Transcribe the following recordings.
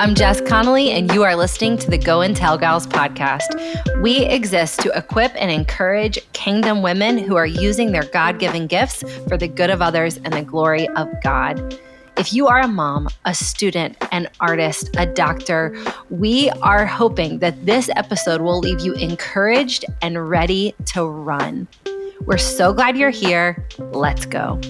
I'm Jess Connolly, and you are listening to the Go and Tell Gals podcast. We exist to equip and encourage kingdom women who are using their God-given gifts for the good of others and the glory of God. If you are a mom, a student, an artist, a doctor, we are hoping that this episode will leave you encouraged and ready to run. We're so glad you're here. Let's go.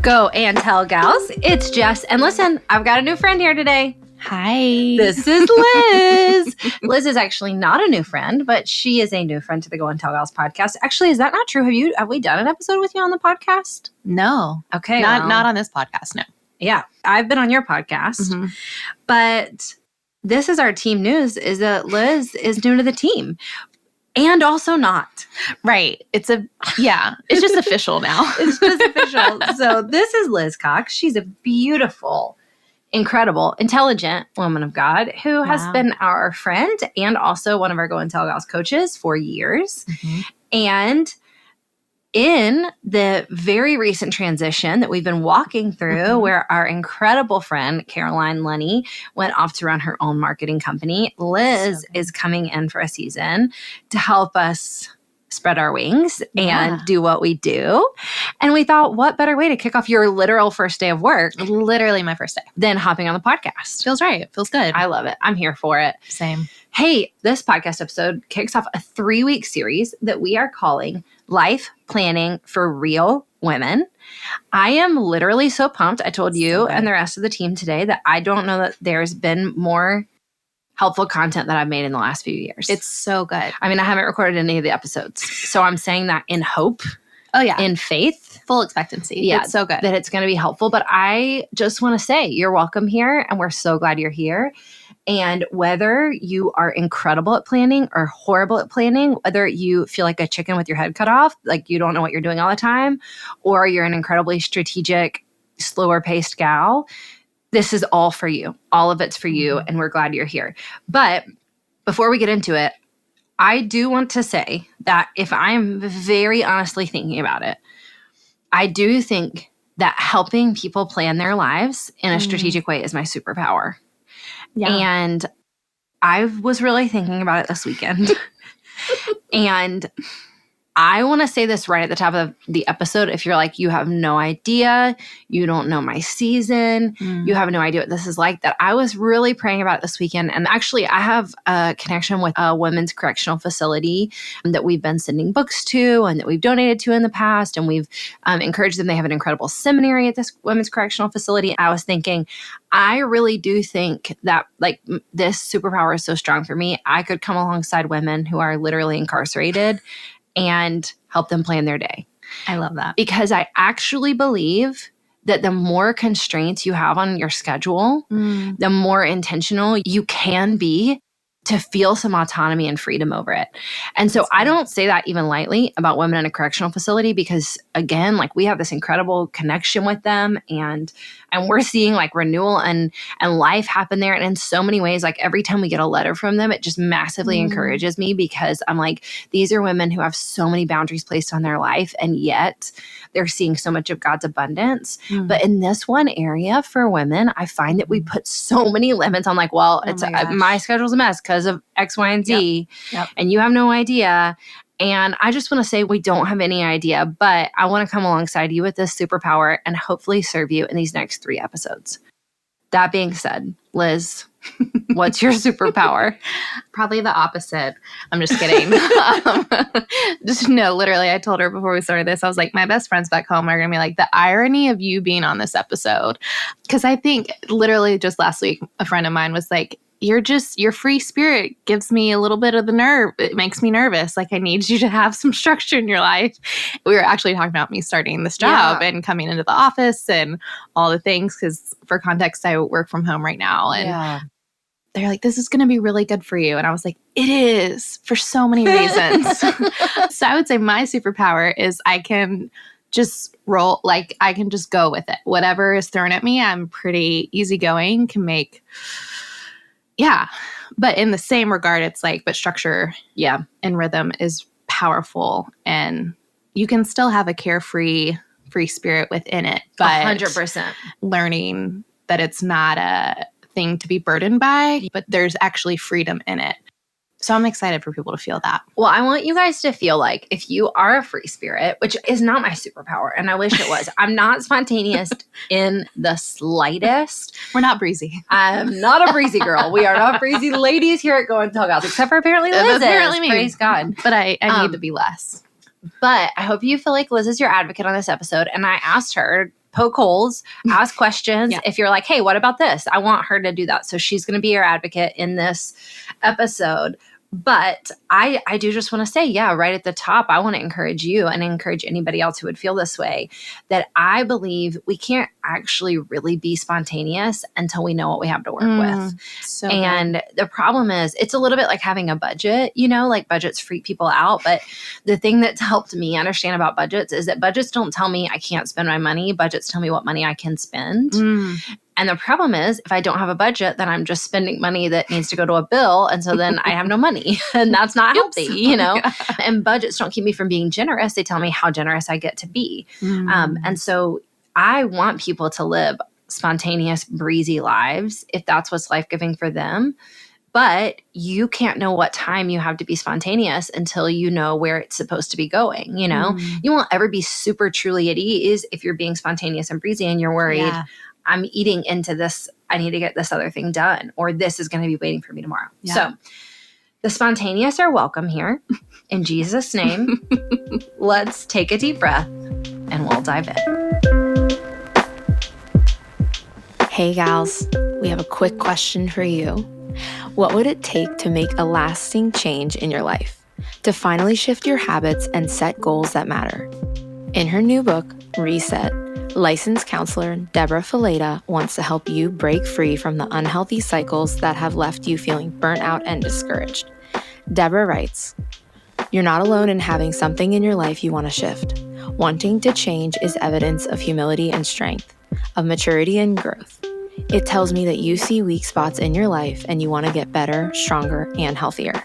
Go and Tell Gals. It's Jess. And listen, I've got a new friend here today. Hi. This is Liz. Liz is actually not a new friend, but she is a new friend to the Go and Tell Gals podcast. Actually, is that not true? Have we done an episode with you on the podcast? No. Okay. Not on this podcast, no. Yeah. I've been on your podcast, but this is our team news, is that Liz is new to the team. And also not. Right. It's just official now. It's just official. So this is Liz Cox. She's a beautiful, incredible, intelligent woman of God who has been our friend and also one of our Go and Tell Gals coaches for years. And in the very recent transition that we've been walking through, where our incredible friend, Caroline Lenny, went off to run her own marketing company, Liz is coming in for a season to help us spread our wings and do what we do. And we thought, what better way to kick off your literal first day of work? Literally my first day. Than hopping on the podcast. Feels right. Feels good. I love it. I'm here for it. Same. Hey, this podcast episode kicks off a 3-week series that we are calling Life Planning for Real Women. I am literally so pumped. I told you and the rest of the team today that I don't know that there's been more helpful content that I've made in the last few years. It's so good. I mean, I haven't recorded any of the episodes, so I'm saying that in hope. Oh, yeah. In faith. Full expectancy. Yeah. It's so good. That it's going to be helpful. But I just want to say you're welcome here, and we're so glad you're here. And whether you are incredible at planning or horrible at planning, whether you feel like a chicken with your head cut off, like you don't know what you're doing all the time, or you're an incredibly strategic, slower paced gal, this is all for you. All of it's for you, and we're glad you're here. But before we get into it, I do want to say that if I'm very honestly thinking about it, I do think that helping people plan their lives in a strategic way is my superpower. Yeah. And I was really thinking about it this weekend. And I want to say this right at the top of the episode. If you're like, you have no idea, you don't know my season, you have no idea what this is like, that I was really praying about it this weekend. And actually, I have a connection with a women's correctional facility that we've been sending books to and that we've donated to in the past. And we've encouraged them. They have an incredible seminary at this women's correctional facility. I was thinking, I really do think that like this superpower is so strong for me. I could come alongside women who are literally incarcerated and help them plan their day. I love that. Because I actually believe that the more constraints you have on your schedule, the more intentional you can be to feel some autonomy and freedom over it. And so I don't say that even lightly about women in a correctional facility because, again, like we have this incredible connection with them and we're seeing like renewal and life happen there. And in so many ways, like every time we get a letter from them, it just massively encourages me because I'm like, these are women who have so many boundaries placed on their life and yet they're seeing so much of God's abundance. But in this one area for women, I find that we put so many limits on like, well, my schedule's a mess because of X, Y, and Z, and you have no idea. And I just want to say we don't have any idea, but I want to come alongside you with this superpower and hopefully serve you in these next 3 episodes. That being said, Liz, what's your superpower? Probably the opposite. I'm just kidding. Literally, I told her before we started this, I was like, my best friends back home are going to be like, the irony of you being on this episode. Because I think literally just last week, a friend of mine was like, your free spirit gives me a little bit of the nerve. It makes me nervous. Like I need you to have some structure in your life. We were actually talking about me starting this job and coming into the office and all the things. Because for context, I work from home right now. And they're like, this is going to be really good for you. And I was like, it is for so many reasons. So I would say my superpower is I can just roll, like I can just go with it. Whatever is thrown at me, I'm pretty easygoing, can make... Yeah. But in the same regard, it's like, but structure and rhythm is powerful and you can still have a carefree free spirit within it, but 100%. learning that it's not a thing to be burdened by, but there's actually freedom in it. So I'm excited for people to feel that. Well, I want you guys to feel like if you are a free spirit, which is not my superpower, and I wish it was, I'm not spontaneous in the slightest. We're not breezy. I'm not a breezy girl. We are not breezy ladies here at Go and Tell Gals, except for apparently Liz Apparently me. Praise God. But I need to be less. But I hope you feel like Liz is your advocate on this episode. And I asked her, poke holes, ask questions. Yeah. If you're like, hey, what about this? I want her to do that. So she's going to be your advocate in this episode. But I do just want to say, yeah, right at the top, I want to encourage you and encourage anybody else who would feel this way, that I believe we can't actually really be spontaneous until we know what we have to work with. So and the problem is it's a little bit like having a budget, like budgets freak people out. But the thing that's helped me understand about budgets is that budgets don't tell me I can't spend my money. Budgets tell me what money I can spend. And the problem is if I don't have a budget, then I'm just spending money that needs to go to a bill. And so then I have no money and that's not healthy, Yeah. And budgets don't keep me from being generous. They tell me how generous I get to be. And so I want people to live spontaneous, breezy lives if that's what's life-giving for them. But you can't know what time you have to be spontaneous until you know where it's supposed to be going, You won't ever be super truly at ease if you're being spontaneous and breezy and you're worried, Yeah. I'm eating into this, I need to get this other thing done, or this is going to be waiting for me tomorrow. Yeah. So the spontaneous are welcome here. In Jesus' name, let's take a deep breath and we'll dive in. Hey gals, we have a quick question for you. What would it take to make a lasting change in your life? To finally shift your habits and set goals that matter? In her new book, Reset, licensed counselor Deborah Fileta wants to help you break free from the unhealthy cycles that have left you feeling burnt out and discouraged. Deborah writes, "You're not alone in having something in your life you want to shift. Wanting to change is evidence of humility and strength, of maturity and growth. It tells me that you see weak spots in your life and you want to get better, stronger, and healthier."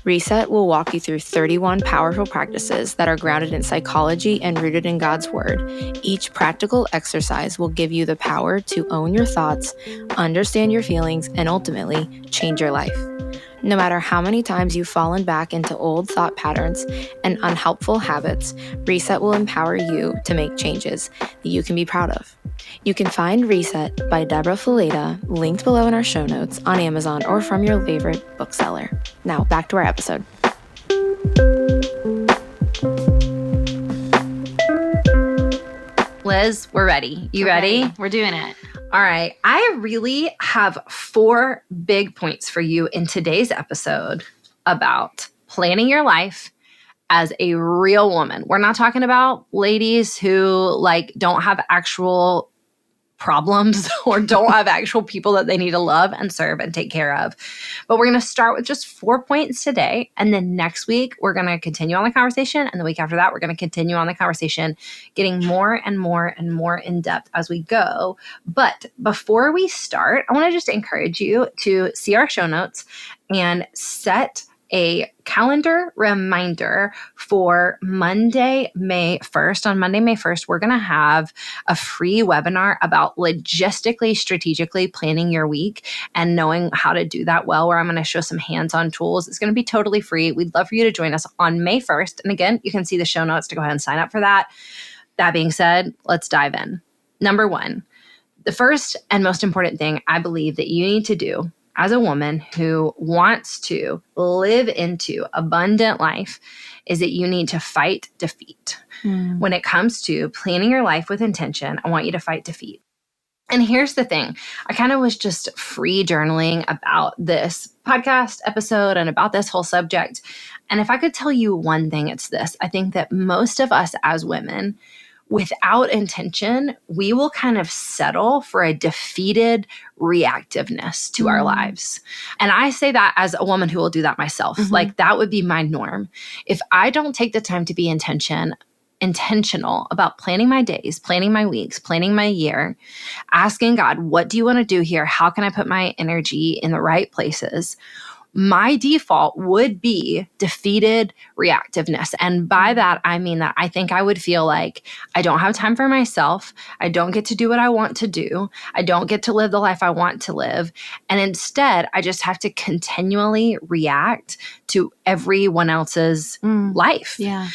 Reset will walk you through 31 powerful practices that are grounded in psychology and rooted in God's Word. Each practical exercise will give you the power to own your thoughts, understand your feelings, and ultimately change your life. No matter how many times you've fallen back into old thought patterns and unhelpful habits, Reset will empower you to make changes that you can be proud of. You can find Reset by Deborah Fileta linked below in our show notes on Amazon or from your favorite bookseller. Now, back to our episode. Liz, we're ready. You ready? We're doing it. All right. I really have 4 big points for you in today's episode about planning your life as a real woman. We're not talking about ladies who don't have actual problems or don't have actual people that they need to love and serve and take care of. But we're going to start with just 4 points today. And then next week, we're going to continue on the conversation. And the week after that, we're going to continue on the conversation, getting more and more and more in depth as we go. But before we start, I want to just encourage you to see our show notes and set a calendar reminder for Monday, May 1st. On Monday, May 1st, we're going to have a free webinar about logistically, strategically planning your week and knowing how to do that well, where I'm going to show some hands-on tools. It's going to be totally free. We'd love for you to join us on May 1st. And again, you can see the show notes to go ahead and sign up for that. That being said, let's dive in. Number 1, the first and most important thing I believe that you need to do as a woman who wants to live into abundant life is that you need to fight defeat. When it comes to planning your life with intention, I want you to fight defeat. And here's the thing. I kind of was just free journaling about this podcast episode and about this whole subject. And if I could tell you one thing, it's this. I think that most of us as women, without intention, we will kind of settle for a defeated reactiveness to our lives. And I say that as a woman who will do that myself. That would be my norm. If I don't take the time to be intentional about planning my days, planning my weeks, planning my year, asking God, what do you want to do here? How can I put my energy in the right places? my default would be defeated reactiveness. And by that, I mean that I think I would feel like I don't have time for myself. I don't get to do what I want to do. I don't get to live the life I want to live. And instead, I just have to continually react to everyone else's life. Yeah.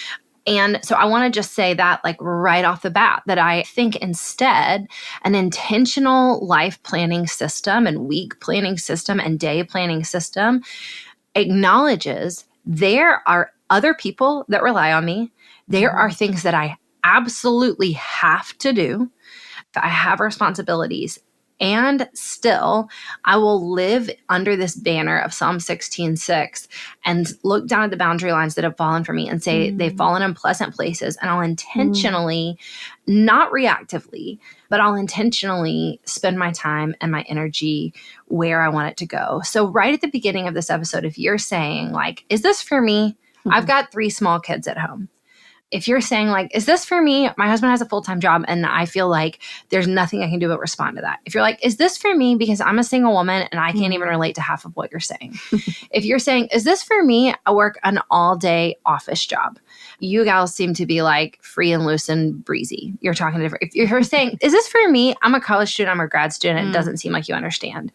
And so I want to just say that like right off the bat, that I think instead an intentional life planning system and week planning system and day planning system acknowledges there are other people that rely on me. There are things that I absolutely have to do. I have responsibilities. And still, I will live under this banner of Psalm 16:6 and look down at the boundary lines that have fallen for me and say they've fallen in pleasant places. And I'll intentionally, not reactively, but I'll intentionally spend my time and my energy where I want it to go. So right at the beginning of this episode, if you're saying like, is this for me? I've got 3 small kids at home. If you're saying like, is this for me? My husband has a full-time job and I feel like there's nothing I can do but respond to that. If you're like, is this for me? Because I'm a single woman and I can't even relate to half of what you're saying. If you're saying, is this for me? I work an all-day office job. You gals seem to be like free and loose and breezy. You're talking to different. If you're saying, is this for me? I'm a college student. I'm a grad student. It doesn't seem like you understand.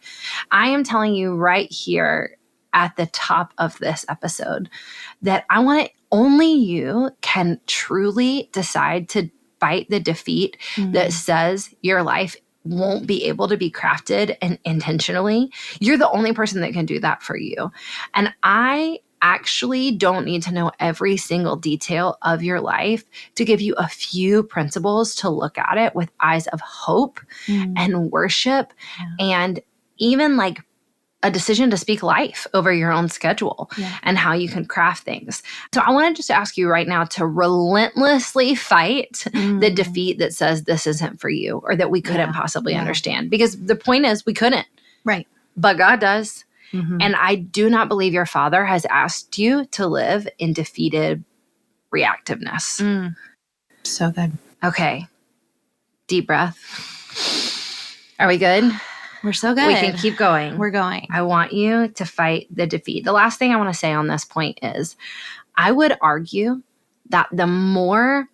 I am telling you right here at the top of this episode that I want to only you can truly decide to fight the defeat that says your life won't be able to be crafted and intentionally. You're the only person that can do that for you. And I actually don't need to know every single detail of your life to give you a few principles to look at it with eyes of hope and worship and even like a decision to speak life over your own schedule and how you can craft things. So I want to just ask you right now to relentlessly fight the defeat that says this isn't for you or that we couldn't possibly understand. Because the point is we couldn't. Right. But God does. And I do not believe your Father has asked you to live in defeated reactiveness. So good. Okay. Deep breath. Are we good? We're so good. We can keep going. We're going. I want you to fight the defeat. The last thing I want to say on this point is I would argue that the more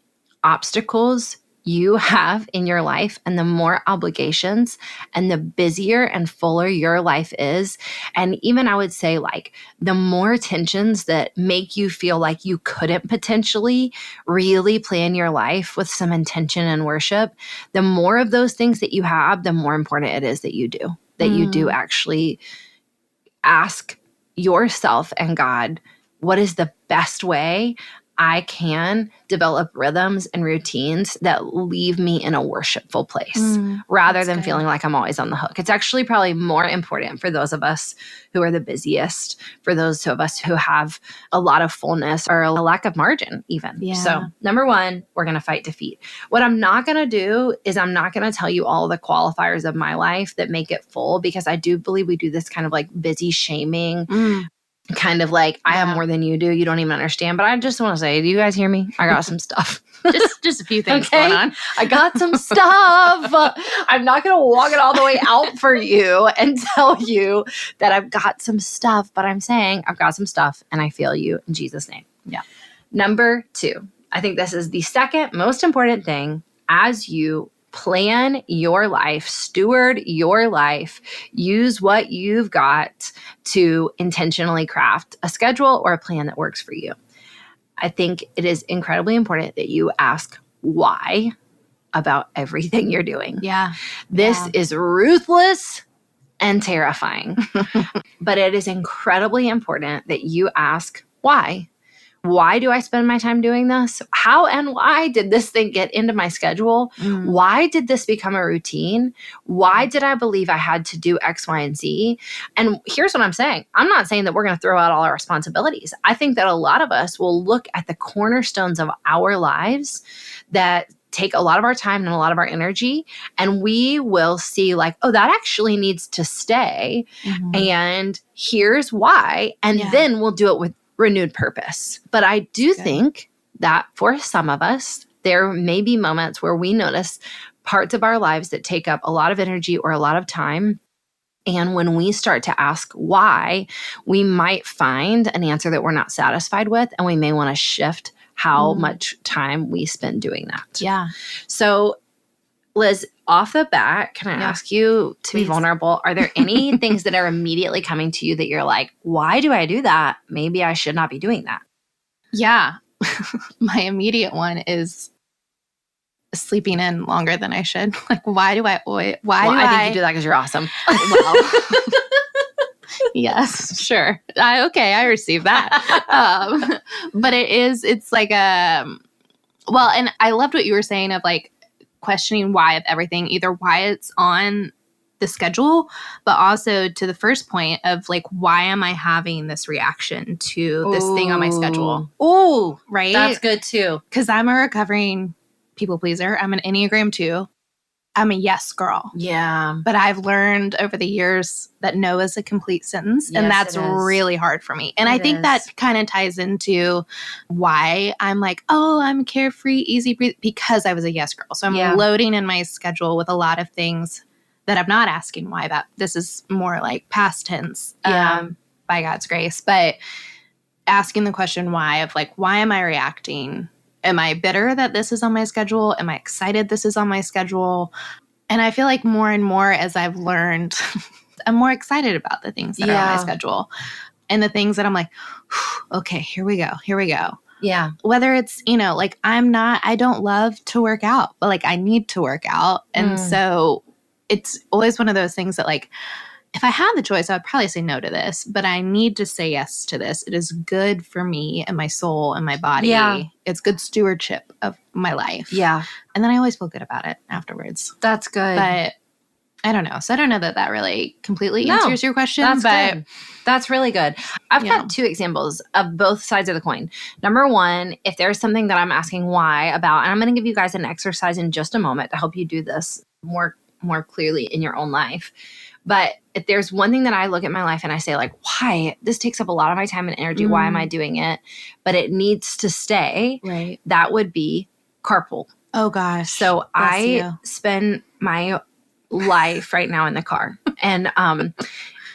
obstacles you have in your life and the more obligations and the busier and fuller your life is, and even I would say like the more tensions that make you feel like you couldn't potentially really plan your life with some intention and worship, the more of those things that you have, the more important it is that you do actually ask yourself and God, what is the best way I can develop rhythms and routines that leave me in a worshipful place rather than feeling like I'm always on the hook. It's actually probably more important for those of us who are the busiest, for those of us who have a lot of fullness or a lack of margin even. Yeah. So number 1, we're going to fight defeat. What I'm not going to do is I'm not going to tell you all the qualifiers of my life that make it full, because I do believe we do this kind of like busy shaming kind of like, I have more than you do. You don't even understand. But I just want to say, do you guys hear me? I got some stuff. just a few things going on. I got some stuff. I'm not going to walk it all the way out for you and tell you that I've got some stuff, but I'm saying I've got some stuff and I feel you in Jesus' name. Yeah. Number 2, I think this is the second most important thing as you plan your life, steward your life, use what you've got to intentionally craft a schedule or a plan that works for you. I think it is incredibly important that you ask why about everything you're doing. Yeah. This is ruthless and terrifying, but it is incredibly important that you ask why. Why do I spend my time doing this? How and why did this thing get into my schedule? Why did this become a routine? Why did I believe I had to do X, Y, and Z? And here's what I'm saying. I'm not saying that we're going to throw out all our responsibilities. I think that a lot of us will look at the cornerstones of our lives that take a lot of our time and a lot of our energy, and we will see like, oh, that actually needs to stay. And here's why. And then we'll do it with renewed purpose. But I do think that for some of us, there may be moments where we notice parts of our lives that take up a lot of energy or a lot of time. And when we start to ask why, we might find an answer that we're not satisfied with, and we may want to shift how much time we spend doing that. Yeah. So, Liz, off the bat, can I ask you to be vulnerable? Are there any things that are immediately coming to you that you're like, why do I do that? Maybe I should not be doing that. Yeah. My immediate one is sleeping in longer than I should. Like, why do I think you do that because you're awesome. Well, yes, sure. I receive that. But it's like well, and I loved what you were saying of like questioning why of everything, either why it's on the schedule, but also to the first point of like, why am I having this reaction to this thing on my schedule? Ooh, right? That's good too. Because I'm a recovering people pleaser. I'm an Enneagram 2. I'm a yes girl. Yeah. But I've learned over the years that no is a complete sentence. Yes, and that's it is. really hard for me. And I think that kind of ties into why I'm like, oh, I'm carefree, easy breathe, because I was a yes girl. So I'm loading in my schedule with a lot of things that I'm not asking why about. This is more like past tense by God's grace. But asking the question why of like, why am I reacting? Am I bitter that this is on my schedule? Am I excited this is on my schedule? And I feel like more and more as I've learned, I'm more excited about the things that are on my schedule. And the things that I'm like, okay, here we go. Yeah. Whether it's, like I don't love to work out, but like I need to work out. And so it's always one of those things that like, if I had the choice, I would probably say no to this, but I need to say yes to this. It is good for me and my soul and my body. Yeah. It's good stewardship of my life. Yeah. And then I always feel good about it afterwards. That's good. But I don't know. So I don't know that really completely answers your question. That's but good. That's really good. I've got 2 examples of both sides of the coin. Number one, if there's something that I'm asking why about, and I'm going to give you guys an exercise in just a moment to help you do this more clearly in your own life. But if there's one thing that I look at my life and I say like, why? This takes up a lot of my time and energy. Why am I doing it? But it needs to stay. Right. That would be carpool. Oh gosh. So I spend my life right now in the car. And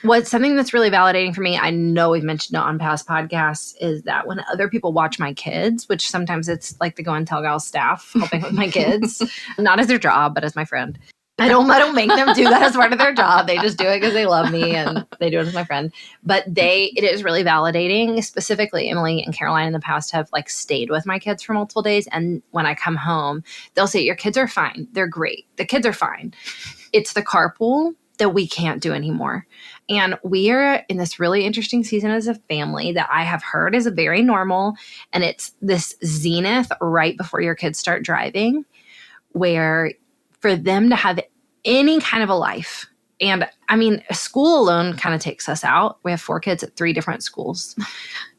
what's something that's really validating for me, I know we've mentioned it on past podcasts, is that when other people watch my kids, which sometimes it's like the Go and Tell Gal staff helping with my kids, not as their job, but as my friend. I don't make them do that as part of their job. They just do it because they love me and they do it as my friend. But it is really validating. Specifically, Emily and Caroline in the past have like stayed with my kids for multiple days. And when I come home, they'll say, your kids are fine. They're great. The kids are fine. It's the carpool that we can't do anymore. And we are in this really interesting season as a family that I have heard is very normal. And it's this zenith right before your kids start driving, where for them to have any kind of a life. And I mean, school alone kind of takes us out. We have 4 kids at 3 different schools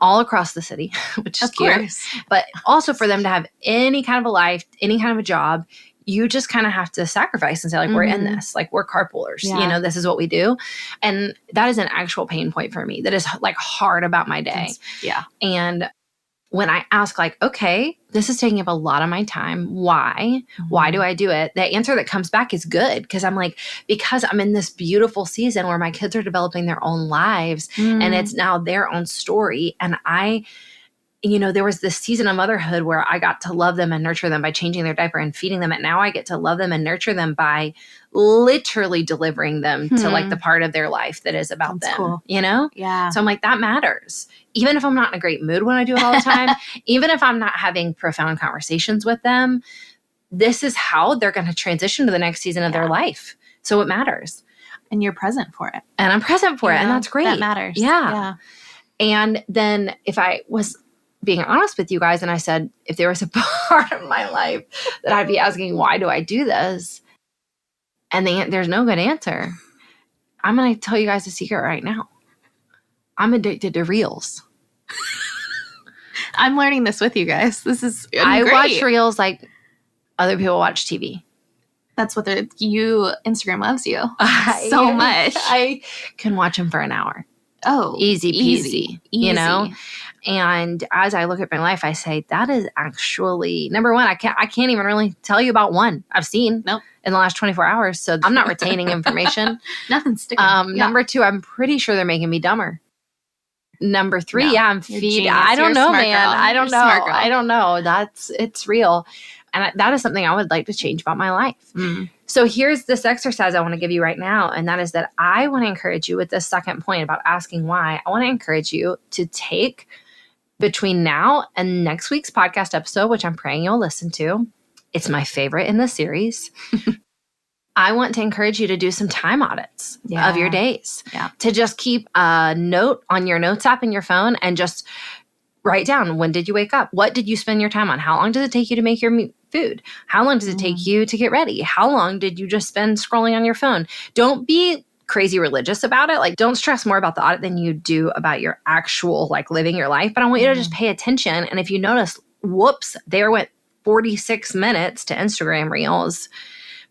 all across the city, which is cute. But also for them to have any kind of a life, any kind of a job, you just kind of have to sacrifice and say like, we're in this, like we're carpoolers, this is what we do. And that is an actual pain point for me. That is like hard about my day. And when I ask like, okay, this is taking up a lot of my time. Why? Why do I do it? The answer that comes back is good, because I'm like, because I'm in this beautiful season where my kids are developing their own lives and it's now their own story. And there was this season of motherhood where I got to love them and nurture them by changing their diaper and feeding them. And now I get to love them and nurture them by literally delivering them to like the part of their life that is about them, cool. Yeah. So I'm like, that matters. Even if I'm not in a great mood when I do it all the time, even if I'm not having profound conversations with them, this is how they're going to transition to the next season of their life. So it matters. And you're present for it. And I'm present for it. And that's great. That matters. Yeah. And then if I was being honest with you guys and I said, if there was a part of my life that I'd be asking, why do I do this? And there's no good answer. I'm going to tell you guys a secret right now. I'm addicted to reels. I'm learning this with you guys. This is I watch reels like other people watch TV. That's what Instagram loves you so much. I can watch them for an hour. Oh, easy peasy, And as I look at my life, I say, that is actually, number one, I can't even really tell you about one I've seen in the last 24 hours. So I'm not retaining information. Nothing's sticking. Number two, I'm pretty sure they're making me dumber. Number three, I'm feeding. I don't know, man. I don't know. I don't know. It's real. And that is something I would like to change about my life. So here's this exercise I want to give you right now. And that is that I want to encourage you with this second point about asking why. I want to encourage you to take between now and next week's podcast episode, which I'm praying you'll listen to. It's my favorite in the series. I want to encourage you to do some time audits of your days. To just keep a note on your notes app in your phone and just write down, when did you wake up? What did you spend your time on? How long does it take you to make your food? How long does it take you to get ready? How long did you just spend scrolling on your phone? Don't be crazy religious about it. Like, don't stress more about the audit than you do about your actual, like, living your life. But I want you to just pay attention. And if you notice, whoops, there went 46 minutes to Instagram Reels,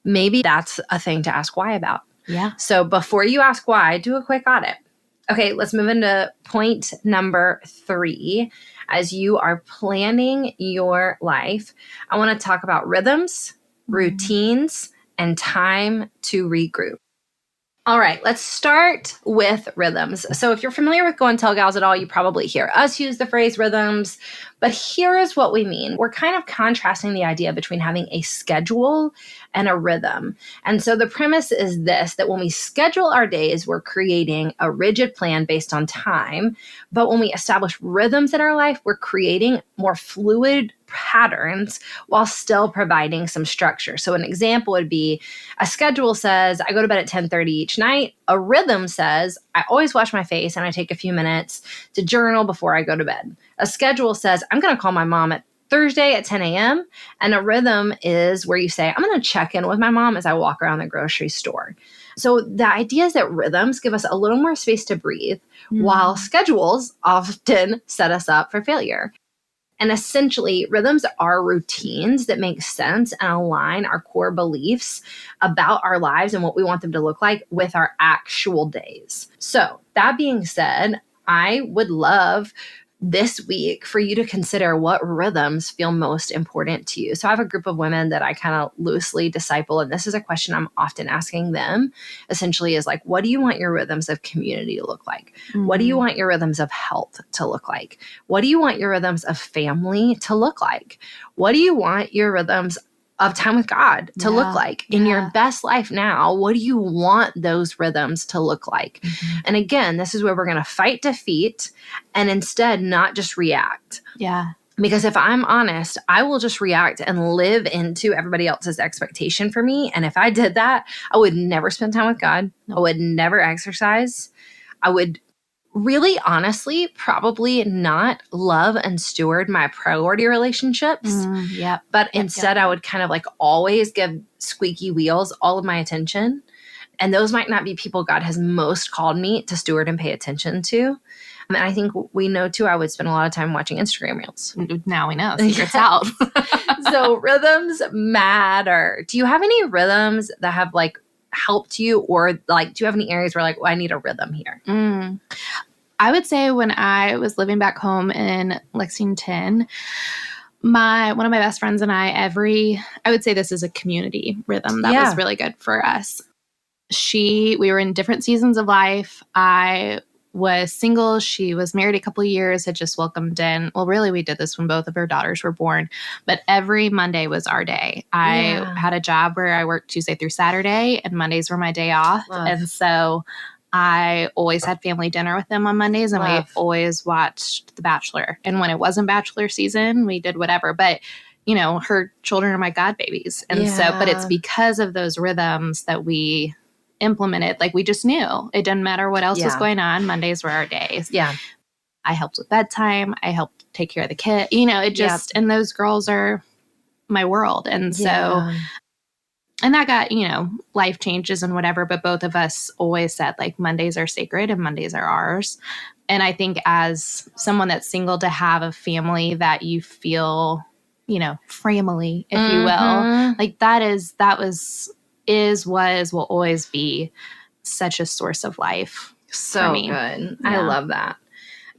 maybe that's a thing to ask why about. So before you ask why, do a quick audit. Okay, let's move into point number 3. As you are planning your life, I want to talk about rhythms, routines, and time to regroup. All right, let's start with rhythms. So if you're familiar with Go and Tell Gals at all, you probably hear us use the phrase rhythms, but here is what we mean. We're kind of contrasting the idea between having a schedule and a rhythm. And so the premise is this, that when we schedule our days, we're creating a rigid plan based on time. But when we establish rhythms in our life, we're creating more fluid patterns while still providing some structure. So an example would be, a schedule says I go to bed at 10:30 each night. A rhythm says I always wash my face and I take a few minutes to journal before I go to bed. A schedule says I'm going to call my mom at Thursday at 10 a.m. And a rhythm is where you say, I'm going to check in with my mom as I walk around the grocery store. So the idea is that rhythms give us a little more space to breathe, while schedules often set us up for failure. And essentially, rhythms are routines that make sense and align our core beliefs about our lives and what we want them to look like with our actual days. So that being said, I would love this week for you to consider what rhythms feel most important to you. So I have a group of women that I kind of loosely disciple, and this is a question I'm often asking them, essentially is like, what do you want your rhythms of community to look like? What do you want your rhythms of health to look like? What do you want your rhythms of family to look like? What do you want your rhythms of time with God to look like in your best life now? What do you want those rhythms to look like? And again, this is where we're going to fight defeat and instead not just react. Because if I'm honest, I will just react and live into everybody else's expectation for me. And if I did that, I would never spend time with God. I would never exercise. I would really, honestly, probably not love and steward my priority relationships. But instead, I would kind of like always give squeaky wheels all of my attention. And those might not be people God has most called me to steward and pay attention to. And I think we know too, I would spend a lot of time watching Instagram Reels. Now we know. Secret's out. So rhythms matter. Do you have any rhythms that have like helped you, or like, do you have any areas where like, well, I need a rhythm here? I would say when I was living back home in Lexington, one of my best friends and I would say this is a community rhythm that was really good for us. We were in different seasons of life. I was single. She was married a couple of years, had just welcomed in. Well, really, we did this when both of her daughters were born, but every Monday was our day. I had a job where I worked Tuesday through Saturday, and Mondays were my day off. And so I always had family dinner with them on Mondays, and we always watched The Bachelor. And when it wasn't Bachelor season, we did whatever. But, you know, her children are my god babies. And but it's because of those rhythms that we implemented. Like, we just knew it didn't matter what else was going on. Mondays were our days. I helped with bedtime. I helped take care of the kid. You know, it just, and those girls are my world. And so, and that got, you know, life changes and whatever, but both of us always said like Mondays are sacred and Mondays are ours. And I think as someone that's single, to have a family that you feel, you know, family, if you will, like will always be such a source of life. So good. I love that.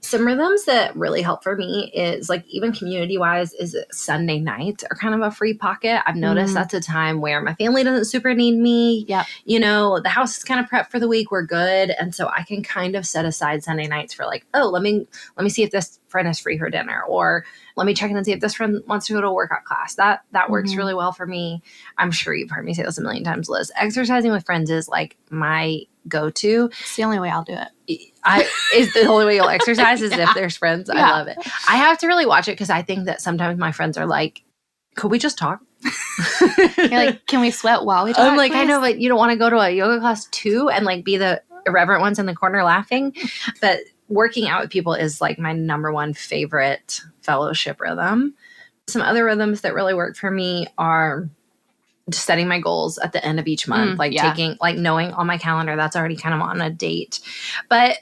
Some rhythms that really help for me is like even community wise is Sunday nights are kind of a free pocket. I've noticed that's a time where my family doesn't super need me. Yep. You know, the house is kind of prepped for the week. We're good. And so I can kind of set aside Sunday nights for like, oh, let me see if this friend is free for dinner, or let me check in and see if this friend wants to go to a workout class. That works really well for me. I'm sure you've heard me say this a million times, Liz. Exercising with friends is like my go-to. It's the only way I'll do it. Is the only way you'll exercise is if there's friends. Yeah. I love it. I have to really watch it because I think that sometimes my friends are like, could we just talk? You're like, can we sweat while we talk? I'm like, please? I know, but you don't want to go to a yoga class too and like be the irreverent ones in the corner laughing. But working out with people is like my number one favorite fellowship rhythm. Some other rhythms that really work for me are just setting my goals at the end of each month, taking, like knowing on my calendar that's already kind of on a date. But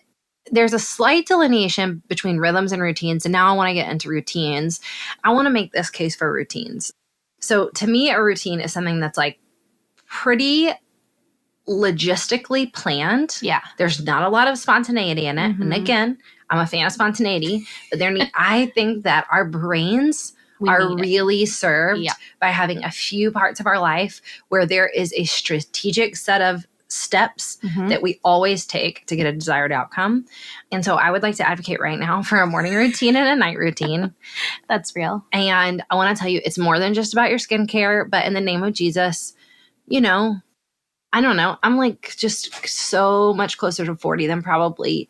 there's a slight delineation between rhythms and routines. And now I want to get into routines. I want to make this case for routines. So to me, a routine is something that's like pretty logistically planned. Yeah. There's not a lot of spontaneity in it. And again, I'm a fan of spontaneity, but I think that our brains are really served by having a few parts of our life where there is a strategic set of steps that we always take to get a desired outcome. And so I would like to advocate right now for a morning routine and a night routine. That's real. And I want to tell you, it's more than just about your skincare, but in the name of Jesus, you know, I don't know. I'm like just so much closer to 40 than probably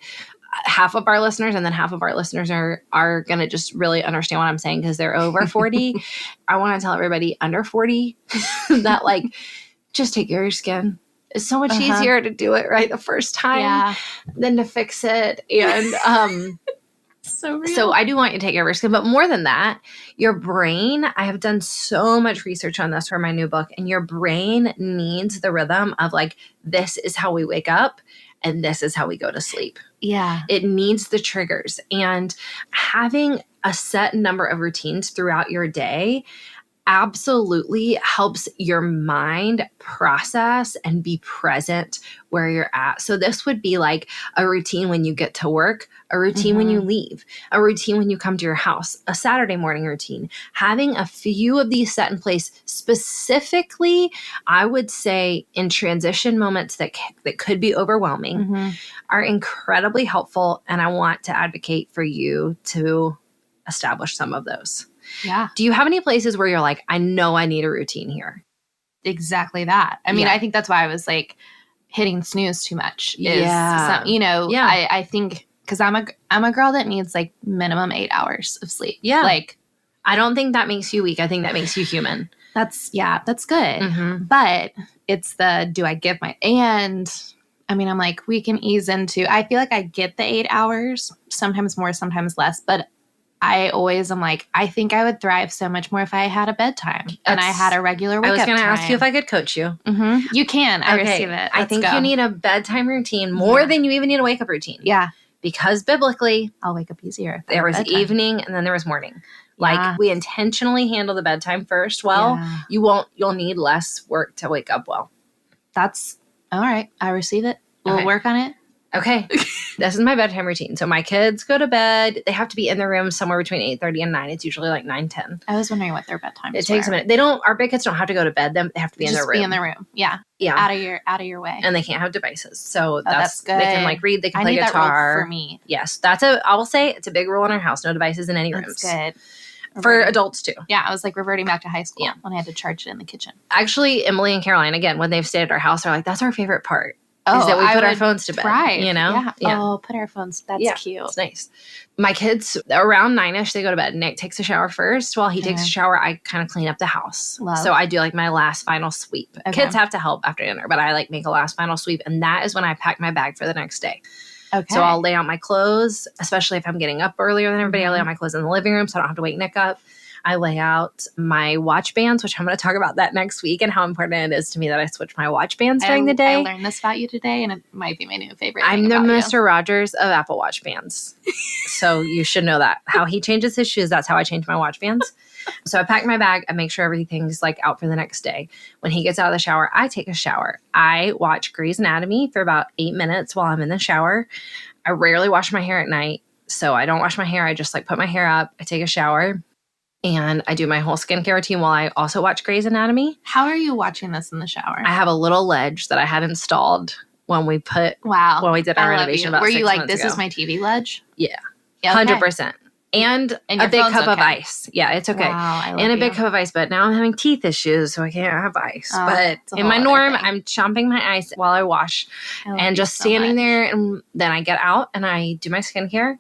half of our listeners, and then half of our listeners are going to just really understand what I'm saying because they're over 40. I want to tell everybody under 40 that like, just take care of your skin. It's so much easier to do it right the first time than to fix it. And so I do want you to take care of your skin. But more than that, your brain, I have done so much research on this for my new book, and your brain needs the rhythm of like, this is how we wake up and this is how we go to sleep. Yeah. It needs the triggers. And having a set number of routines throughout your day absolutely helps your mind process and be present where you're at. So this would be like a routine when you get to work, a routine when you leave, a routine when you come to your house, a Saturday morning routine. Having a few of these set in place specifically, I would say in transition moments that could be overwhelming are incredibly helpful. And I want to advocate for you to establish some of those. Yeah. Do you have any places where you're like, I know I need a routine here? Exactly that. I mean, I think that's why I was like hitting snooze too much. I think because I'm a girl that needs like minimum 8 hours of sleep. Yeah. Like, I don't think that makes you weak. I think that makes you human. That's good. But it's do I give and I mean, I'm like, we can ease into, I feel like I get the 8 hours, sometimes more, sometimes less, but I always am like, I think I would thrive so much more if I had a bedtime and I had a regular wake up time. I was going to ask you if I could coach you. You can. I receive it. I think you need a bedtime routine more than you even need a wake up routine. Yeah. Because biblically, I'll wake up easier. There was evening and then there was morning. Like we intentionally handle the bedtime first. Well, you'll need less work to wake up well. That's all right. I receive it. We'll work on it. Okay. This is my bedtime routine. So my kids go to bed. They have to be in their room somewhere between 8:30 and 9. It's usually like 9:10. I was wondering what their bedtime is. It takes a minute. Our big kids don't have to go to bed. They have to be in their room. Be in their room. Yeah. Yeah. Out of your way. And they can't have devices. So that's good. They can like read, they can play guitar. That rule for me. Yes. I will say it's a big rule in our house. No devices in any rooms. That's good. For adults too. Yeah, I was like reverting back to high school when I had to charge it in the kitchen. Actually, Emily and Caroline, again, when they've stayed at our house, are like, that's our favorite part. Is that we put our phones to bed. Right. You know? Yeah. Oh, put our phones. That's cute. It's nice. My kids, around 9-ish, they go to bed. Nick takes a shower first. While he takes a shower, I kind of clean up the house. So I do like my last final sweep. Okay. Kids have to help after dinner, but I like make a last final sweep. And that is when I pack my bag for the next day. Okay. So I'll lay out my clothes, especially if I'm getting up earlier than everybody. I lay out my clothes in the living room so I don't have to wake Nick up. I lay out my watch bands, which I'm going to talk about that next week and how important it is to me that I switch my watch bands during the day. I learned this about you today, and it might be my new favorite. I'm the Mr. Rogers of Apple Watch bands. So you should know that. How he changes his shoes, that's how I change my watch bands. So I pack my bag. I make sure everything's like out for the next day. When he gets out of the shower, I take a shower. I watch Grey's Anatomy for about 8 minutes while I'm in the shower. I rarely wash my hair at night. So I don't wash my hair. I just like put my hair up. I take a shower and I do my whole skincare routine while I also watch Grey's Anatomy. How are you watching this in the shower? I have a little ledge that I had installed when we did our renovation about 6 months ago. Were you like, this is my TV ledge? Yeah. Yeah, 100%. And a big cup of ice. Yeah, it's okay. Wow, and a big cup of ice. But now I'm having teeth issues, so I can't have ice. But in my norm, I'm chomping my ice while I wash and just standing there. And then I get out and I do my skincare.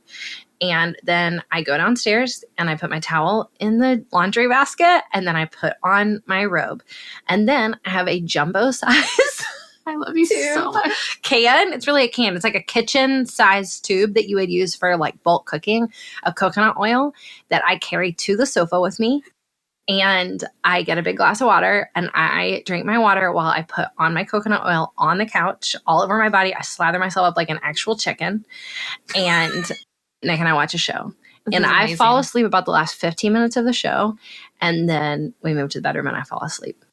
And then I go downstairs and I put my towel in the laundry basket. And then I put on my robe. And then I have a jumbo size. I love you so much. Can. It's really a can. It's like a kitchen sized tube that you would use for like bulk cooking of coconut oil that I carry to the sofa with me. And I get a big glass of water and I drink my water while I put on my coconut oil on the couch all over my body. I slather myself up like an actual chicken. And Nick and I watch a show. And I fall asleep about the last 15 minutes of the show. And then we move to the bedroom and I fall asleep.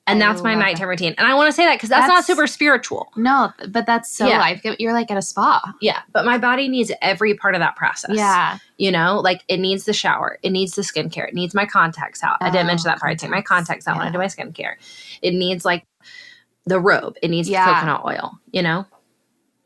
And that's my nighttime routine. And I want to say that because that's not super spiritual. No, but that's so life. You're like at a spa. Yeah. But my body needs every part of that process. Yeah. You know, like it needs the shower. It needs the skincare. It needs my contacts out. I didn't mention that part. I take my contacts out when I do my skincare. It needs like the robe. It needs the coconut oil, you know?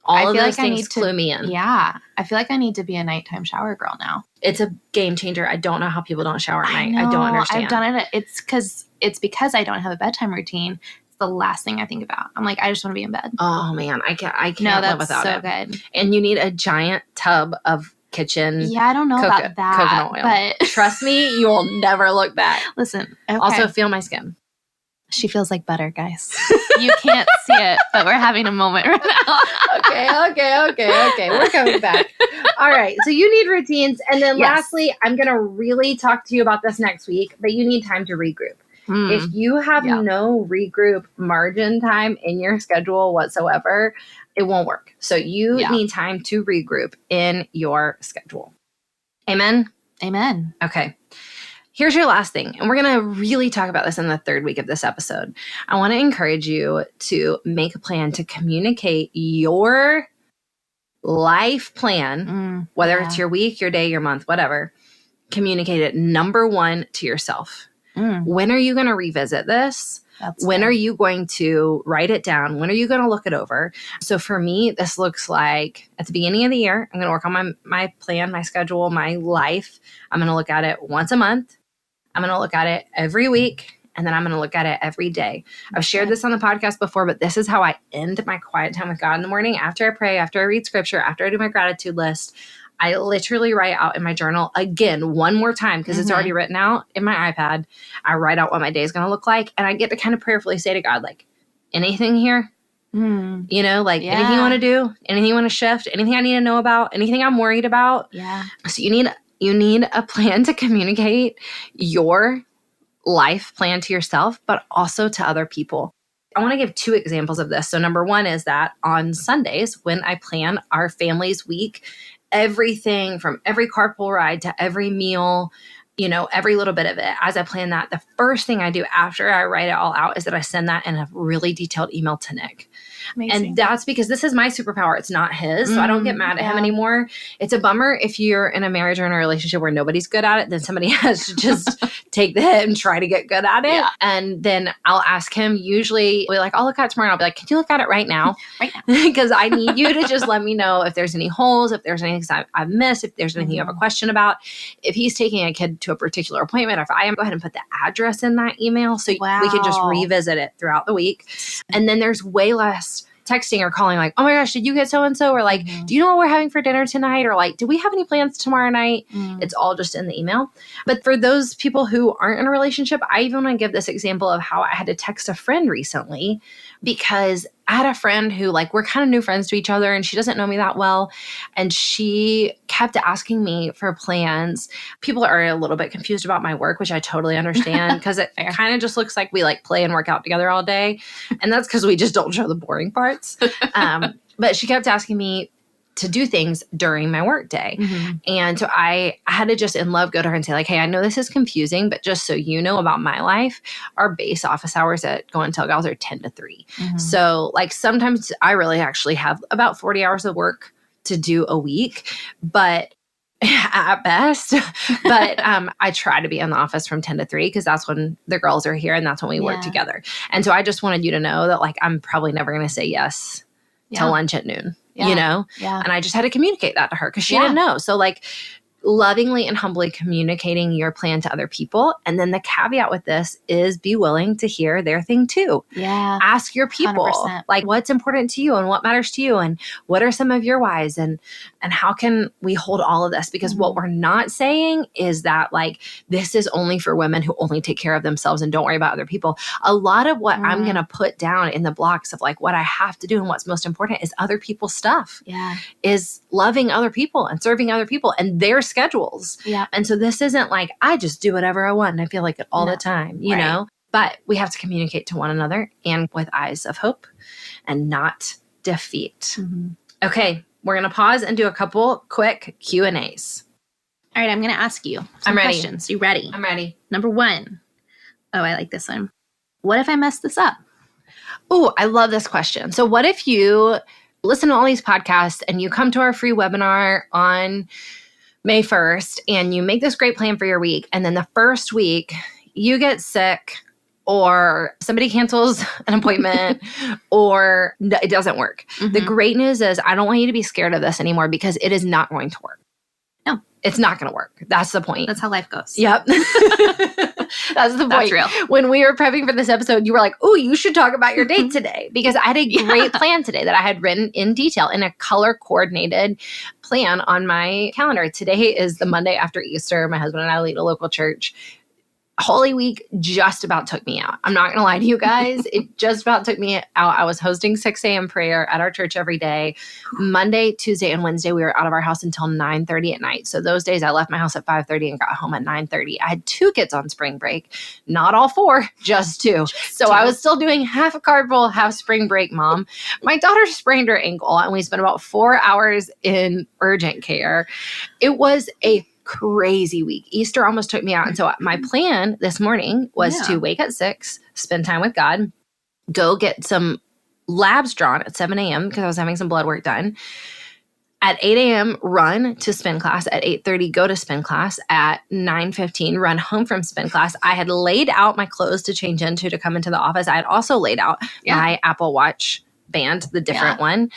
All of those things clue me in. Yeah. I feel like I need to be a nighttime shower girl now. It's a game changer. I don't know how people don't shower at night. I don't understand. I've done it. It's because I don't have a bedtime routine. It's the last thing I think about. I'm like, I just want to be in bed. Oh man, I can't live without it. So good. And you need a giant tub of kitchen. Yeah, I don't know about that. Coconut oil. But trust me, you will never look back. Listen. Okay. Also, feel my skin. She feels like butter, guys. You can't see it, but we're having a moment right now. Okay. We're coming back. All right. So you need routines. And then lastly, I'm going to really talk to you about this next week, but you need time to regroup. If you have no regroup margin time in your schedule whatsoever, it won't work. So you need time to regroup in your schedule. Amen? Amen. Okay. Here's your last thing, and we're going to really talk about this in the third week of this episode. I want to encourage you to make a plan to communicate your life plan, whether it's your week, your day, your month, whatever. Communicate it, number one, to yourself. When are you going to revisit this? When are you going to write it down? When are you going to look it over? So for me, this looks like at the beginning of the year, I'm going to work on my plan, my schedule, my life. I'm going to look at it once a month. I'm going to look at it every week, and then I'm going to look at it every day. I've shared this on the podcast before, but this is how I end my quiet time with God in the morning. After I pray, after I read scripture, after I do my gratitude list, I literally write out in my journal again one more time because it's already written out in my iPad. I write out what my day is going to look like, and I get to kind of prayerfully say to God, like, anything here? You know, like anything you want to do, anything you want to shift, anything I need to know about, anything I'm worried about. Yeah. So you need a plan to communicate your life plan to yourself, but also to other people. I want to give 2 examples of this. So number one is that on Sundays, when I plan our family's week, everything from every carpool ride to every meal, you know, every little bit of it, as I plan that, the first thing I do after I write it all out is that I send that in a really detailed email to Nick. Amazing. And that's because this is my superpower. It's not his. So I don't get mad at him anymore. It's a bummer if you're in a marriage or in a relationship where nobody's good at it, then somebody has to just take the hit and try to get good at it. Yeah. And then I'll ask him, usually I'll look at it tomorrow and I'll be like, can you look at it right now? Right now. Because I need you to just let me know if there's any holes, if there's anything I've missed, if there's anything you have a question about. If he's taking a kid to a particular appointment, if I am, go ahead and put the address in that email so we can just revisit it throughout the week. And then there's way less texting or calling like, oh my gosh, did you get so-and-so? Or like, do you know what we're having for dinner tonight? Or like, do we have any plans tomorrow night? It's all just in the email. But for those people who aren't in a relationship, I even want to give this example of how I had to text a friend recently because I had a friend who we're kind of new friends to each other and she doesn't know me that well. And she kept asking me for plans. People are a little bit confused about my work, which I totally understand because it kind of just looks like we play and work out together all day. And that's because we just don't show the boring parts. But she kept asking me to do things during my work day. And so I had to just in love go to her and say hey, I know this is confusing, but just so you know about my life, our base office hours at Go and Tell Gals are 10 to 3. So sometimes I really actually have about 40 hours of work to do a week, but at best. But I try to be in the office from 10 to 3 because that's when the girls are here and that's when we work together. And so I just wanted you to know that like I'm probably never going to say yes to lunch at noon, you know? Yeah. And I just had to communicate that to her because she didn't know. So like lovingly and humbly communicating your plan to other people. And then the caveat with this is be willing to hear their thing too. Yeah. Ask your people 100%. like what's important to you and what matters to you and what are some of your whys and how can we hold all of this? Because what we're not saying is that like this is only for women who only take care of themselves and don't worry about other people. A lot of what I'm going to put down in the blocks of like what I have to do and what's most important is other people's stuff. Yeah. Is loving other people and serving other people and their schedules. Yeah. And so this isn't like I just do whatever I want and I feel like it all the time, you know? But we have to communicate to one another and with eyes of hope and not defeat. Okay, we're going to pause and do a couple quick Q&As. All right, I'm going to ask you some I'm ready. questions. You ready? I'm ready. Number 1. Oh, I like this one. What if I mess this up? Oh, I love this question. So what if you listen to all these podcasts and you come to our free webinar on May 1st and you make this great plan for your week. And then the first week you get sick or somebody cancels an appointment or it doesn't work. The great news is I don't want you to be scared of this anymore because it is not going to work. No. It's not going to work. That's the point. That's how life goes. Yep. That's the point. That's real. When we were prepping for this episode, you were like, oh, you should talk about your date today because I had a great plan today that I had written in detail in a color coordinated plan on my calendar. Today is the Monday after Easter. My husband and I lead a local church. Holy Week just about took me out. I'm not going to lie to you guys. It just about took me out. I was hosting 6 a.m. prayer at our church every day. Monday, Tuesday, and Wednesday, we were out of our house until 9:30 at night. So those days I left my house at 5:30 and got home at 9:30. I had 2 kids on spring break, not all 4, just 2. So I was still doing half a carpool, half spring break, Mom. My daughter sprained her ankle and we spent about 4 hours in urgent care. It was a crazy week. Easter almost took me out. And so my plan this morning was to wake at 6, spend time with God, go get some labs drawn at 7 a.m. because I was having some blood work done. At 8 a.m., run to spin class. At 8:30, go to spin class. At 9:15, run home from spin class. I had laid out my clothes to change into to come into the office. I had also laid out my Apple Watch band, the different one.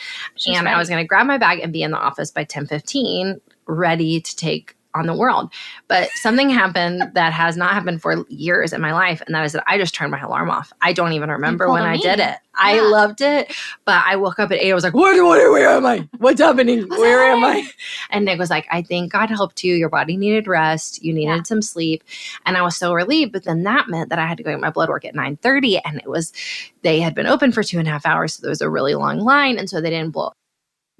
And I was going to grab my bag and be in the office by 10:15, ready to take on the world. But something happened that has not happened for years in my life. And that is that I just turned my alarm off. I don't even remember when I did it. I loved it. But I woke up at 8. I was like, where am I? What's happening? Where am I? And Nick was like, I think God helped you. Your body needed rest. You needed some sleep. And I was so relieved. But then that meant that I had to go get my blood work at 9:30. And they had been open for 2.5 hours. So there was a really long line. And so they didn't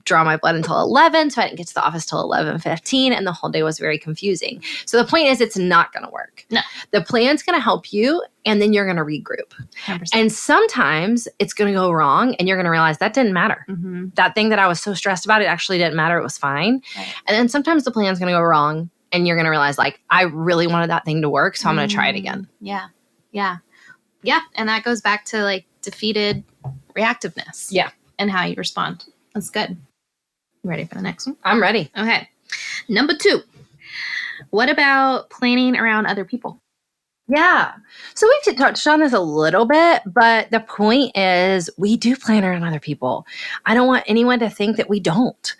draw my blood until 11. So I didn't get to the office till 11:15 and the whole day was very confusing. So the point is it's not going to work. No. The plan's going to help you and then you're going to regroup. 100%. And sometimes it's going to go wrong and you're going to realize that didn't matter. That thing that I was so stressed about, it actually didn't matter. It was fine. Right. And then sometimes the plan's going to go wrong and you're going to realize like, I really wanted that thing to work. So I'm going to try it again. Yeah. Yeah. Yeah. And that goes back to like defeated reactiveness. Yeah. And how you respond. That's good. You ready for the next one? I'm ready. Okay. Number 2. What about planning around other people? Yeah. So we've touched on this a little bit, but the point is we do plan around other people. I don't want anyone to think that we don't.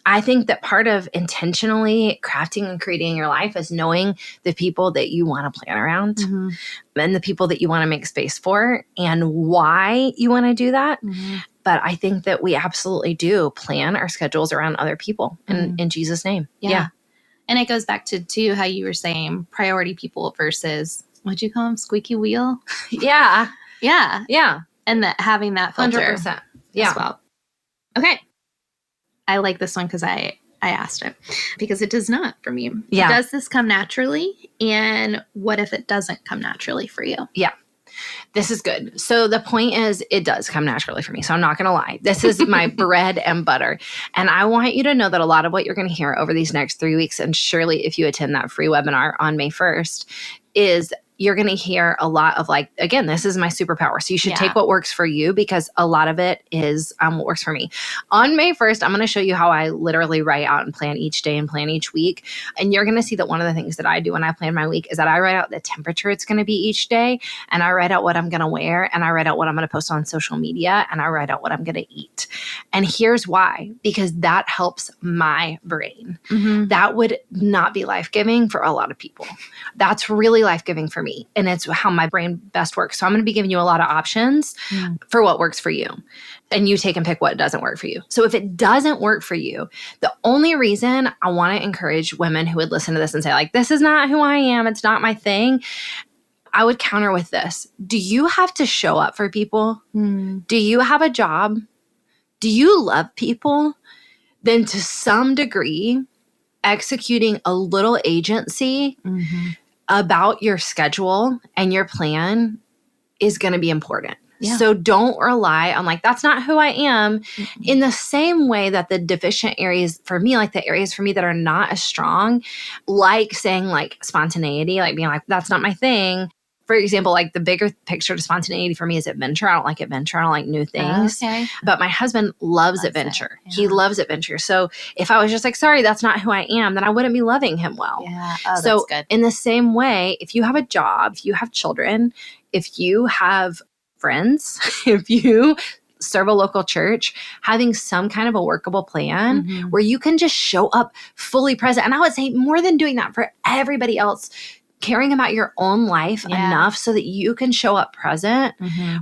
I think that part of intentionally crafting and creating your life is knowing the people that you want to plan around and the people that you want to make space for and why you want to do that. But I think that we absolutely do plan our schedules around other people in Jesus' name. Yeah. And it goes back to how you were saying priority people versus, what'd you call them? Squeaky wheel? Yeah. Yeah. Yeah. And having that filter 100%. Yeah. as well. Okay. I like this one because I asked it because it does not for me. Yeah. Does this come naturally? And what if it doesn't come naturally for you? Yeah. This is good. So the point is it does come naturally for me. So I'm not going to lie. This is my bread and butter. And I want you to know that a lot of what you're going to hear over these next 3 weeks, and surely if you attend that free webinar on May 1st, is you're going to hear a lot of like, again, this is my superpower. So you should take what works for you, because a lot of it is what works for me. On May 1st, I'm going to show you how I literally write out and plan each day and plan each week. And you're going to see that one of the things that I do when I plan my week is that I write out the temperature it's going to be each day. And I write out what I'm going to wear. And I write out what I'm going to post on social media. And I write out what I'm going to eat. And here's why, because that helps my brain. That would not be life-giving for a lot of people. That's really life-giving for me. And it's how my brain best works. So I'm going to be giving you a lot of options for what works for you. And you take and pick what doesn't work for you. So if it doesn't work for you, the only reason I want to encourage women who would listen to this and say like, this is not who I am, it's not my thing, I would counter with this. Do you have to show up for people? Do you have a job? Do you love people? Then to some degree, executing a little agency about your schedule and your plan is going to be important. So don't rely on like, that's not who I am. In the same way that the deficient areas for me, like the areas for me that are not as strong, like saying like spontaneity, like being like, that's not my thing. For example, like the bigger picture to spontaneity for me is adventure. I don't like adventure. I don't like new things. But my husband loves adventure. He loves adventure. So if I was just like, sorry, that's not who I am, then I wouldn't be loving him well. So that's good. In the same way, if you have a job, if you have children, if you have friends, if you serve a local church, having some kind of a workable plan where you can just show up fully present. And I would say more than doing that for everybody else, caring about your own life enough so that you can show up present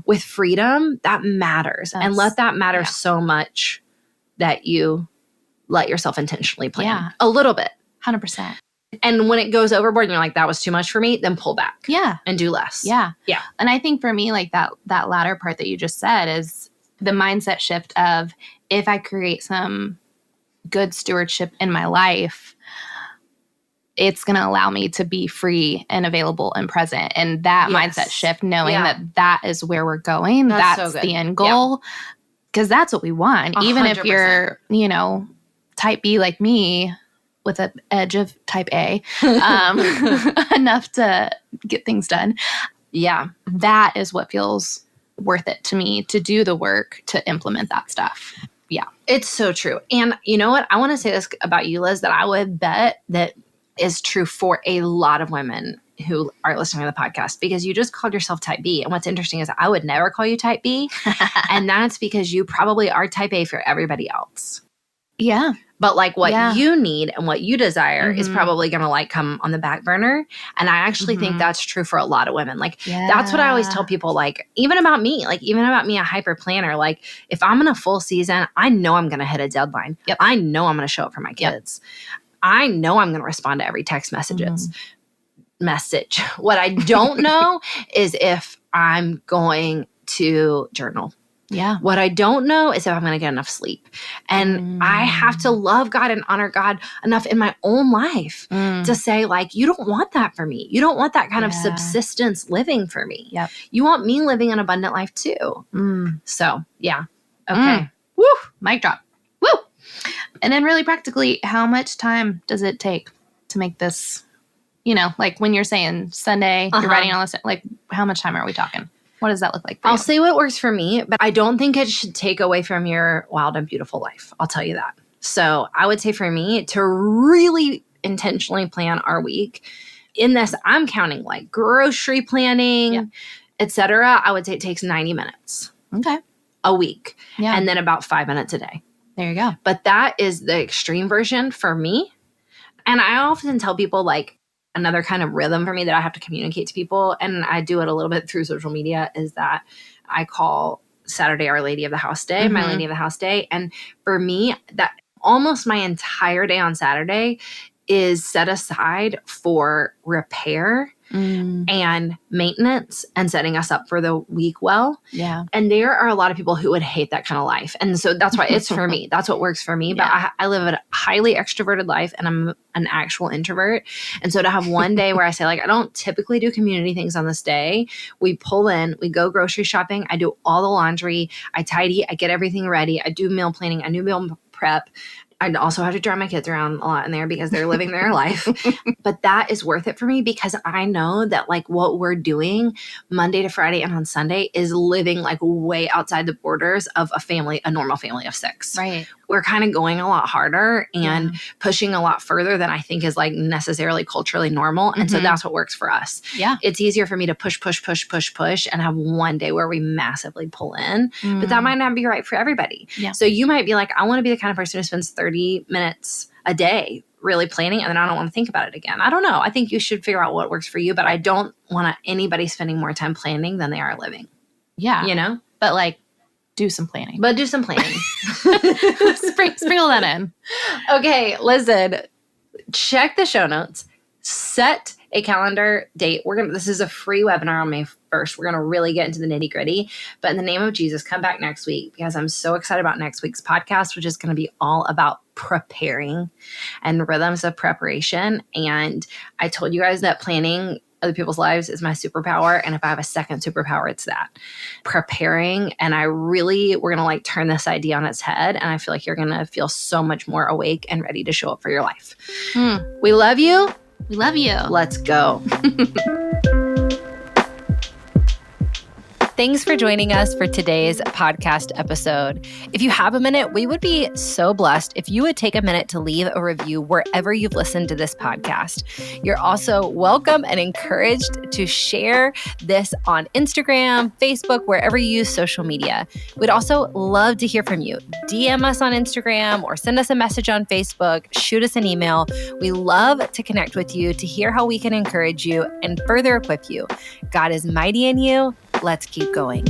with freedom, that matters. And let that matter so much that you let yourself intentionally plan a little bit. 100%. And when it goes overboard and you're like, that was too much for me, then pull back. And do less. And I think for me, like that latter part that you just said is the mindset shift of, if I create some good stewardship in my life, it's going to allow me to be free and available and present. And that mindset shift, knowing that is where we're going, that's so the end goal. Because that's what we want. 100%. Even if you're, type B like me with an edge of type A, enough to get things done. That is what feels worth it to me, to do the work, to implement that stuff. It's so true. And you know what? I want to say this about you, Liz, that I would bet that is true for a lot of women who are listening to the podcast, because you just called yourself type B. And what's interesting is I would never call you type B. And that's because you probably are type A for everybody else. But like what you need and what you desire is probably going to like come on the back burner. And I actually think that's true for a lot of women. Like that's what I always tell people, like even about me, a hyper planner, like if I'm in a full season, I know I'm going to hit a deadline. I know I'm going to show up for my kids. I know I'm going to respond to every text message. What I don't know is if I'm going to journal. What I don't know is if I'm going to get enough sleep. And I have to love God and honor God enough in my own life to say, like, you don't want that for me. You don't want that kind of subsistence living for me. You want me living an abundant life too. So, okay. Woo! Mic drop. Woo! And then really practically, how much time does it take to make this, like when you're saying Sunday, you're writing all this, like how much time are we talking? What does that look like for you? I'll say what works for me, but I don't think it should take away from your wild and beautiful life. I'll tell you that. So I would say for me to really intentionally plan our week, in this, I'm counting like grocery planning, etc. I would say it takes 90 minutes. A week. And then about 5 minutes a day. There you go. But that is the extreme version for me. And I often tell people like another kind of rhythm for me that I have to communicate to people, and I do it a little bit through social media, is that I call Saturday Our Lady of the House Day, my Lady of the House Day. And for me, that almost my entire day on Saturday is set aside for repair and maintenance and setting us up for the week well. And there are a lot of people who would hate that kind of life. And so that's why it's for me. That's what works for me. But I live a highly extroverted life, and I'm an actual introvert. And so to have one day where I say, like, I don't typically do community things on this day. We pull in, we go grocery shopping. I do all the laundry. I tidy. I get everything ready. I do meal planning. I do meal prep. I also have to drive my kids around a lot in there because they're living their life. But that is worth it for me because I know that like what we're doing Monday to Friday and on Sunday is living like way outside the borders of a normal family of 6. Right. We're kind of going a lot harder and pushing a lot further than I think is like necessarily culturally normal. And so that's what works for us. Yeah. It's easier for me to push and have one day where we massively pull in, but that might not be right for everybody. Yeah. So you might be like, I want to be the kind of person who spends 30 minutes a day really planning and then I don't want to think about it again. I don't know. I think you should figure out what works for you, but I don't want anybody spending more time planning than they are living. Yeah. You know? But like, do some planning. Sprinkle that in. Okay, listen. Check the show notes. Set a calendar date. This is a free webinar on May 1st. We're going to really get into the nitty-gritty. But in the name of Jesus, come back next week because I'm so excited about next week's podcast, which is going to be all about preparing and rhythms of preparation. And I told you guys that planning other people's lives is my superpower. And if I have a second superpower, it's that preparing. And we're going to like turn this idea on its head. And I feel like you're going to feel so much more awake and ready to show up for your life. We love you. We love you. Let's go. Thanks for joining us for today's podcast episode. If you have a minute, we would be so blessed if you would take a minute to leave a review wherever you've listened to this podcast. You're also welcome and encouraged to share this on Instagram, Facebook, wherever you use social media. We'd also love to hear from you. DM us on Instagram or send us a message on Facebook, shoot us an email. We love to connect with you to hear how we can encourage you and further equip you. God is mighty in you. Let's keep going.